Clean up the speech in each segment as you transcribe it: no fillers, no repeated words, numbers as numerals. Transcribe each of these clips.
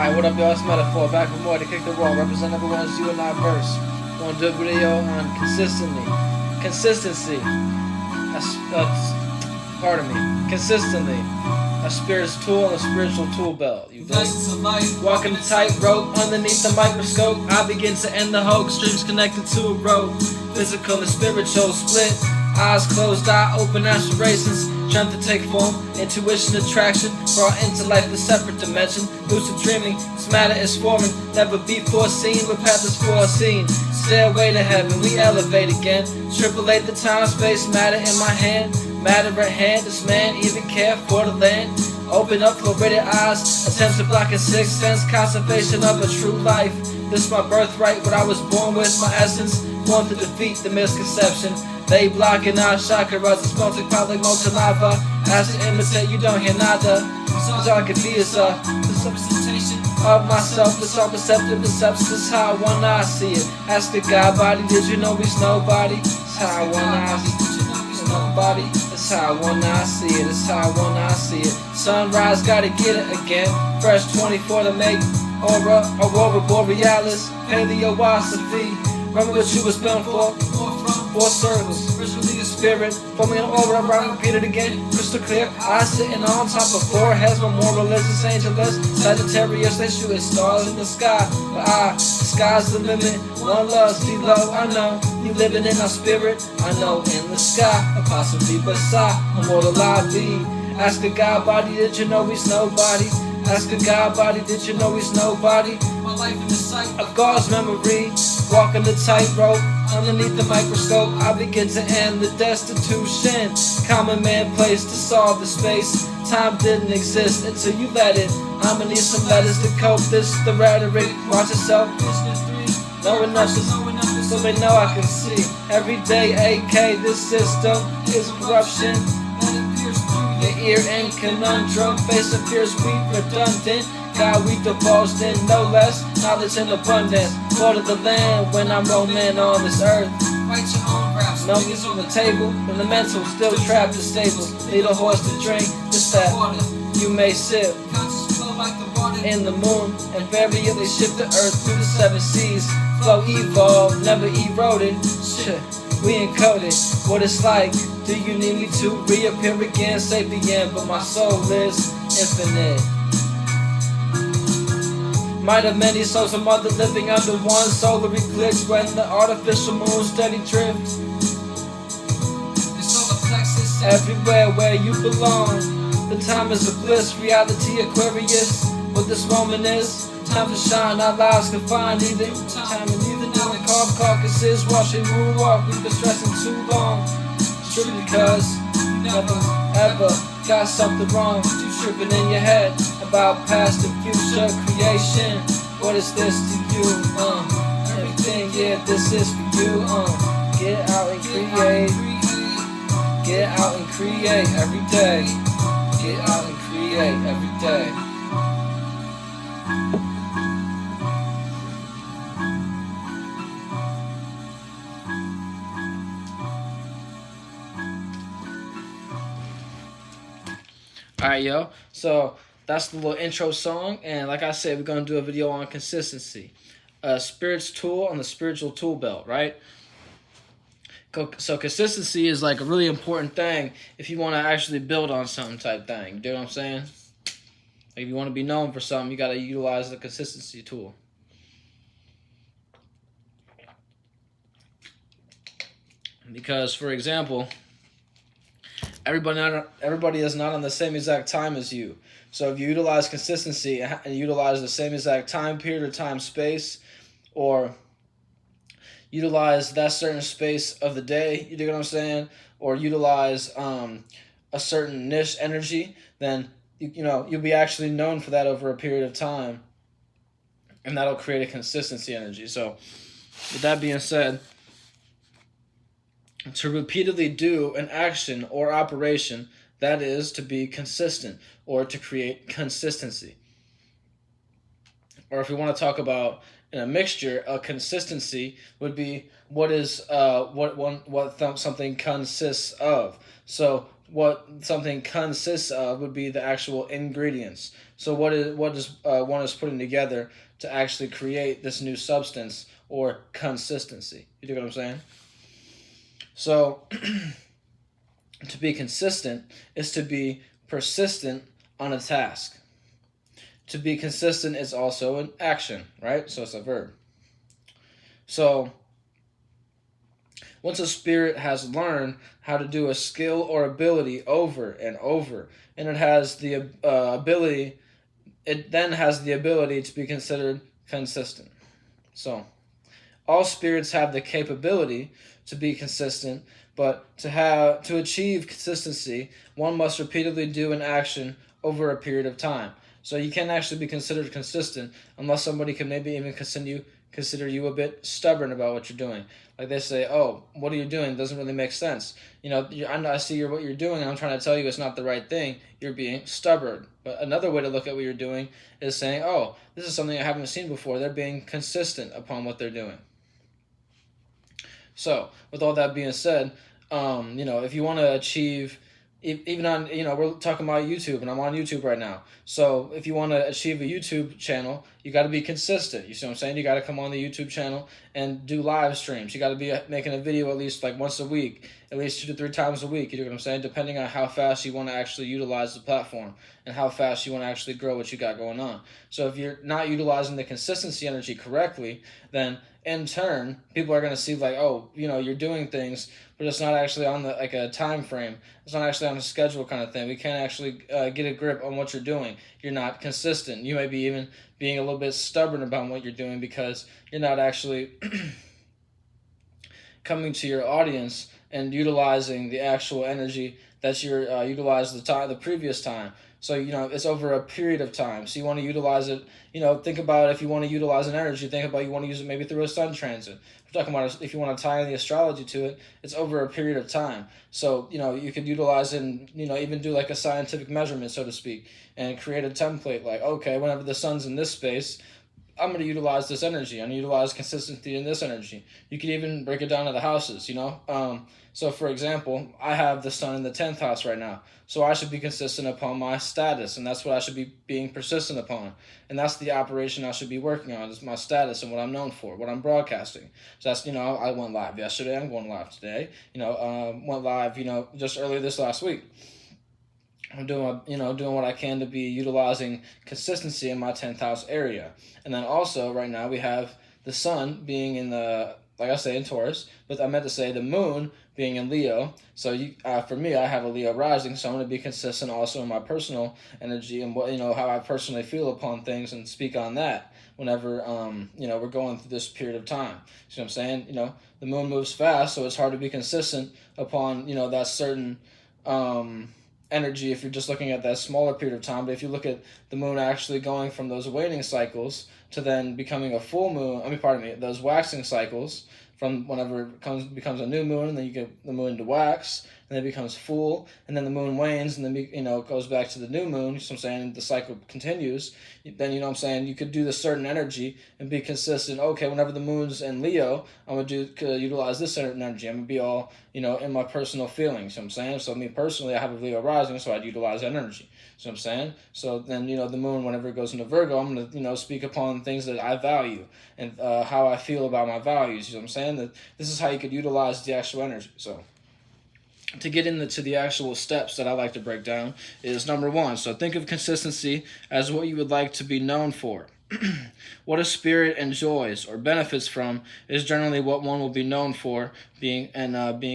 Alright, what up, y'all? It's Metaphor, back with more to kick the wall. Represent everyone's you and I verse. Gonna do a video on consistency. Pardon me. Consistently. A spirit's tool and a spiritual tool belt. You dig? Walking the tightrope underneath the microscope. I begin to end the hoax. Streams connected to a rope. Physical and spiritual split. Eyes closed, eye open, aspirations. Strength to take form, intuition, attraction. Brought into life a separate dimension. Lucid dreaming, this matter is forming. Never be foreseen, but path is foreseen. Stairway to heaven, we elevate again. Tripulate the time, space, matter in my hand. Matter at hand, does man even care for the land? Open up fluoridated eyes, attempts to block a sixth sense. Conservation of a true life. This is my birthright, what I was born with, my essence. Born to defeat the misconception. They blocking our chakras, it's multi-public, multi-lava. As to imitate, you don't hear nada. Cause all I can be is a representation of myself. It's all perceptive, this is how I wanna see it. Ask a God body, did you know he's nobody? It's how I wanna see it. Nobody, it's how I wanna see it. It's how I wanna see it. Sunrise, gotta get it again. Fresh 24 to make Aurora Borealis, Paleophilosophy. Remember what you was born for? For service, originally a spirit, forming an aura, around, repeat it again, crystal clear. I sitting on top of four heads, my more religious angelus, Sagittarius, they shoot at stars in the sky. But the sky's the limit, one love, see low, I know, you living in our spirit, I know in the sky, a possibly beside, immortal I be. Ask a God body, did you know he's nobody? Ask a God body, did you know he's nobody? My life in the sight of God's memory, walking the tightrope. Underneath the microscope, I begin to end the destitution. Common man place to solve the space. Time didn't exist until you let it. I'ma need some letters to cope. This is the rhetoric. Watch yourself. Knowing nothing, so they know I can see. Every day, AK, this system is corruption. The ear and conundrum. Face appears weak, redundant. God, we divulged in no less knowledge in abundance. Lord of the land when I'm roaming on this earth. Write your own raps, no me's on the table. When the mental still trapped in stables. Need a horse to drink, just that you may sip. In the moon, invariably shift the earth through the seven seas. Flow evolve, never eroded. We encoded what it's like. Do you need me to reappear again? Sapient, but my soul is infinite. Might have many souls of mother living under one solar eclipse when the artificial moon steady drifts. Everywhere where you belong. The time is a bliss, reality Aquarius. What this moment is, time to shine. Our lives can find either time and either knowing carb carcasses, washing moonwalk. We've been stressing too long. It's true because you never ever got something wrong. You tripping in your head about past and future creation. What is this to you? Everything, yeah, this is for you. Get out and create. Get out and create every day. Get out and create every day. Alright, yo. So that's the little intro song, and like I said, we're gonna do a video on consistency, a spirit's tool on the spiritual tool belt, right? So consistency is like a really important thing if you want to actually build on something type thing. You know what I'm saying? Like if you want to be known for something, you gotta utilize the consistency tool. Because, for example, everybody is not on the same exact time as you. So if you utilize consistency and utilize the same exact time period or time space, or utilize that certain space of the day, you know what I'm saying, or utilize a certain niche energy, then you'll be actually known for that over a period of time, and that'll create a consistency energy. So with that being said, to repeatedly do an action or operation, that is to be consistent or to create consistency. Or if we want to talk about in a mixture, a consistency would be what something consists of. So what something consists of would be the actual ingredients. So what is putting together to actually create this new substance or consistency? You know what I'm saying? So to be consistent is to be persistent on a task. To be consistent is also an action, right? So it's a verb. So once a spirit has learned how to do a skill or ability over and over, and it has the ability, it then has the ability to be considered consistent. So all spirits have the capability to be consistent, but to achieve consistency, one must repeatedly do an action over a period of time. So you can't actually be considered consistent unless somebody can maybe even consider you a bit stubborn about what you're doing. Like they say, "Oh, what are you doing? It doesn't really make sense." I see what you're doing, and I'm trying to tell you it's not the right thing. You're being stubborn. But another way to look at what you're doing is saying, "Oh, this is something I haven't seen before." They're being consistent upon what they're doing. So, with all that being said, if you want to achieve, even on, we're talking about YouTube, and I'm on YouTube right now. So, if you want to achieve a YouTube channel, you got to be consistent. You see what I'm saying? You got to come on the YouTube channel and do live streams. You got to be making a video at least like once a week, at least 2 to 3 times a week. You know what I'm saying? Depending on how fast you want to actually utilize the platform and how fast you want to actually grow what you got going on. So, if you're not utilizing the consistency energy correctly, then in turn, people are going to see like, oh, you're doing things, but it's not actually on like a time frame. It's not actually on a schedule kind of thing. We can't actually get a grip on what you're doing. You're not consistent. You might be even being a little bit stubborn about what you're doing because you're not actually coming to your audience and utilizing the actual energy that you're utilized the previous time. So it's over a period of time. So you want to utilize it. Think about if you want to utilize an energy. Think about you want to use it maybe through a sun transit. We're talking about if you want to tie in the astrology to it. It's over a period of time. So you could utilize it and even do like a scientific measurement, so to speak, and create a template. Like, okay, whenever the sun's in this space, I'm going to utilize this energy. I'm going to utilize consistency in this energy. You could even break it down to the houses, So, for example, I have the sun in the 10th house right now. So I should be consistent upon my status, and that's what I should be being persistent upon. And that's the operation I should be working on, is my status and what I'm known for, what I'm broadcasting. So that's, I went live yesterday. I'm going live today. Went live, just earlier this last week. I'm doing what I can to be utilizing consistency in my 10th house area. And then also right now we have the sun being in in Taurus, but I meant to say the moon being in Leo. So for me, I have a Leo rising, so I'm going to be consistent also in my personal energy and how I personally feel upon things and speak on that whenever we're going through this period of time. See what I'm saying? The moon moves fast, so it's hard to be consistent upon that certain energy if you're just looking at that smaller period of time. But if you look at the moon actually going from those waning cycles to then becoming a full moon, those waxing cycles from whenever it becomes a new moon, and then you get the moon to wax, and then it becomes full, and then the moon wanes, and then it goes back to the new moon. So I'm saying the cycle continues. Then you could do the certain energy and be consistent. Okay, whenever the moon's in Leo, I'm gonna utilize this certain energy. I'm gonna be all in my personal feelings. You know what I'm saying? So me personally, I have a Leo rising, so I'd utilize that energy. So I'm saying. So then the moon, whenever it goes into Virgo, I'm gonna speak upon things that I value and how I feel about my values. You know what I'm saying? That this is how you could utilize the actual energy. So to get into the actual steps that I like to break down is number 1. So think of consistency as what you would like to be known for. What a spirit enjoys or benefits from is generally what one will be known for being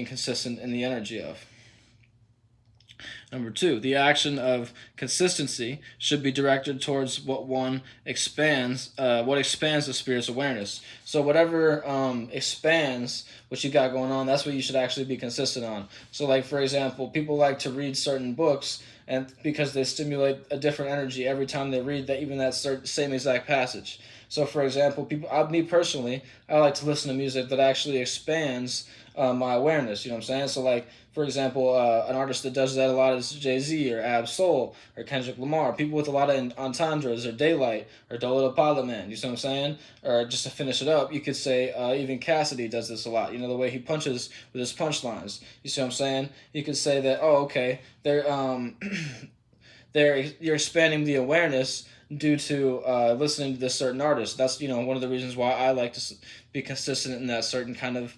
consistent in the energy of. Number 2, the action of consistency should be directed towards what expands the spirit's awareness. So whatever expands what you got going on, that's what you should actually be consistent on. So like, for example, people like to read certain books and because they stimulate a different energy every time they read that same exact passage. So, for example, me personally, I like to listen to music that actually expands my awareness. You know what I'm saying? So, like, for example, an artist that does that a lot is Jay-Z or Ab Soul or Kendrick Lamar. People with a lot of entendres or daylight or Dolo Pilot Man. You see what I'm saying? Or just to finish it up, you could say even Cassidy does this a lot. You know, the way he punches with his punchlines. You see what I'm saying? You could say that, oh, okay, you're expanding the awareness due to listening to this certain artist. That's one of the reasons why I like to be consistent in that certain kind of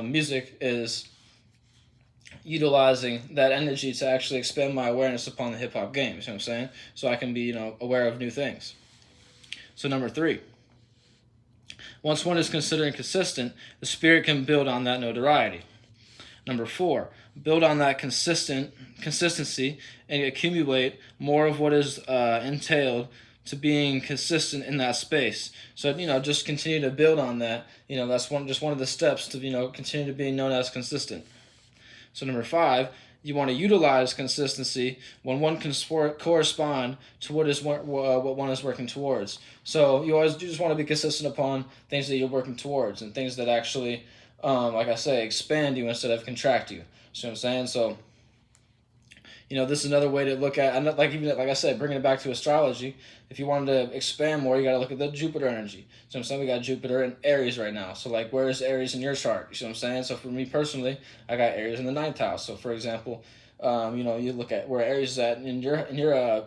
music is utilizing that energy to actually expand my awareness upon the hip hop game. You know what I'm saying? So I can be aware of new things. So number 3. Once one is considered consistent, the spirit can build on that notoriety. Number 4, build on that consistency and accumulate more of what is entailed to being consistent in that space. So just continue to build on that. That's one of the steps to continue to being known as consistent. So number 5, you want to utilize consistency when one can correspond to what one is working towards. So you just want to be consistent upon things that you're working towards and things that actually, like I say, expand you instead of contract you. See what I'm saying? So, this is another way to look at, like I said, bringing it back to astrology. If you wanted to expand more, you got to look at the Jupiter energy. So I'm saying we got Jupiter in Aries right now. So like, where is Aries in your chart? You see what I'm saying? So for me personally, I got Aries in the 9th house. So for example, you look at where Aries is at in your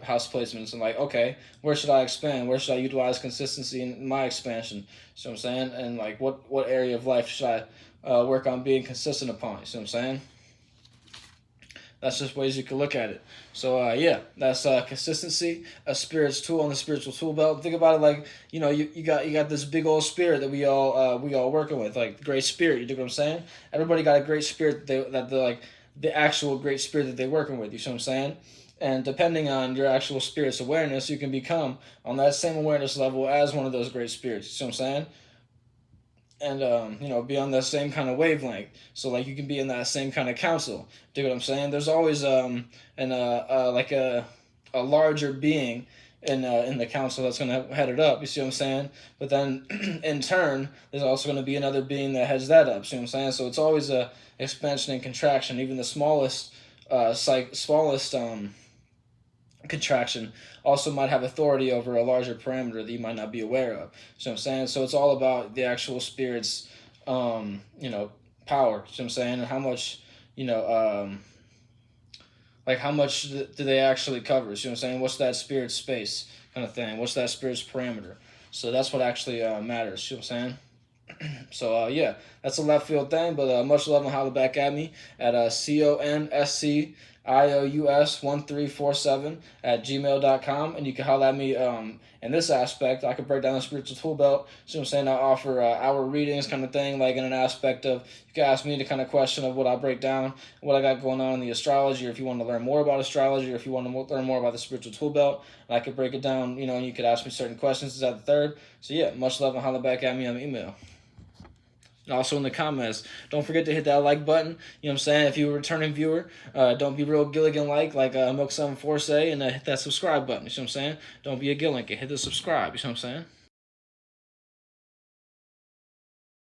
house placements and like, okay, where should I expand? Where should I utilize consistency in my expansion? See what I'm saying? And like, what area of life should I work on being consistent upon? You see what I'm saying? That's just ways you can look at it. So that's consistency, a spirit's tool on the spiritual tool belt. Think about it like you got this big old spirit that we all working with, like the great spirit. You dig what I'm saying? Everybody got a great spirit the actual great spirit that they're working with. You see what I'm saying? And depending on your actual spirit's awareness, you can become on that same awareness level as one of those great spirits. You see what I'm saying? And be on that same kind of wavelength. So like you can be in that same kind of council. Do what I'm saying? There's always like a larger being in the council that's gonna head it up. You see what I'm saying? But then in turn, there's also gonna be another being that heads that up. See what I'm saying? So it's always a expansion and contraction. Even the smallest contraction also might have authority over a larger parameter that you might not be aware of. So I'm saying, so it's all about the actual spirit's power. So I'm saying, and how much like how much do they actually cover? So I'm saying, what's that spirit's space kind of thing? What's that spirit's parameter? So that's what actually matters. You know what I'm saying? So that's a left field thing, but much love and holler back at me at CONSCIOUS1347 at gmail.com, and you can holler at me in this aspect. I could break down the spiritual tool belt. So I'm saying I offer hour readings kind of thing, like in an aspect of you can ask me the kind of question of what I break down, what I got going on in the astrology, or if you want to learn more about astrology, or if you want to learn more about the spiritual tool belt, and I could break it down, and you could ask me certain questions. Is that the 3rd? So much love and holler back at me on the email. Also in the comments, don't forget to hit that like button. You know what I'm saying? If you're a returning viewer, don't be real Gilligan-like Milk 74 say, and hit that subscribe button. You see what I'm saying? Don't be a Gilligan. Hit the subscribe. You see what I'm saying?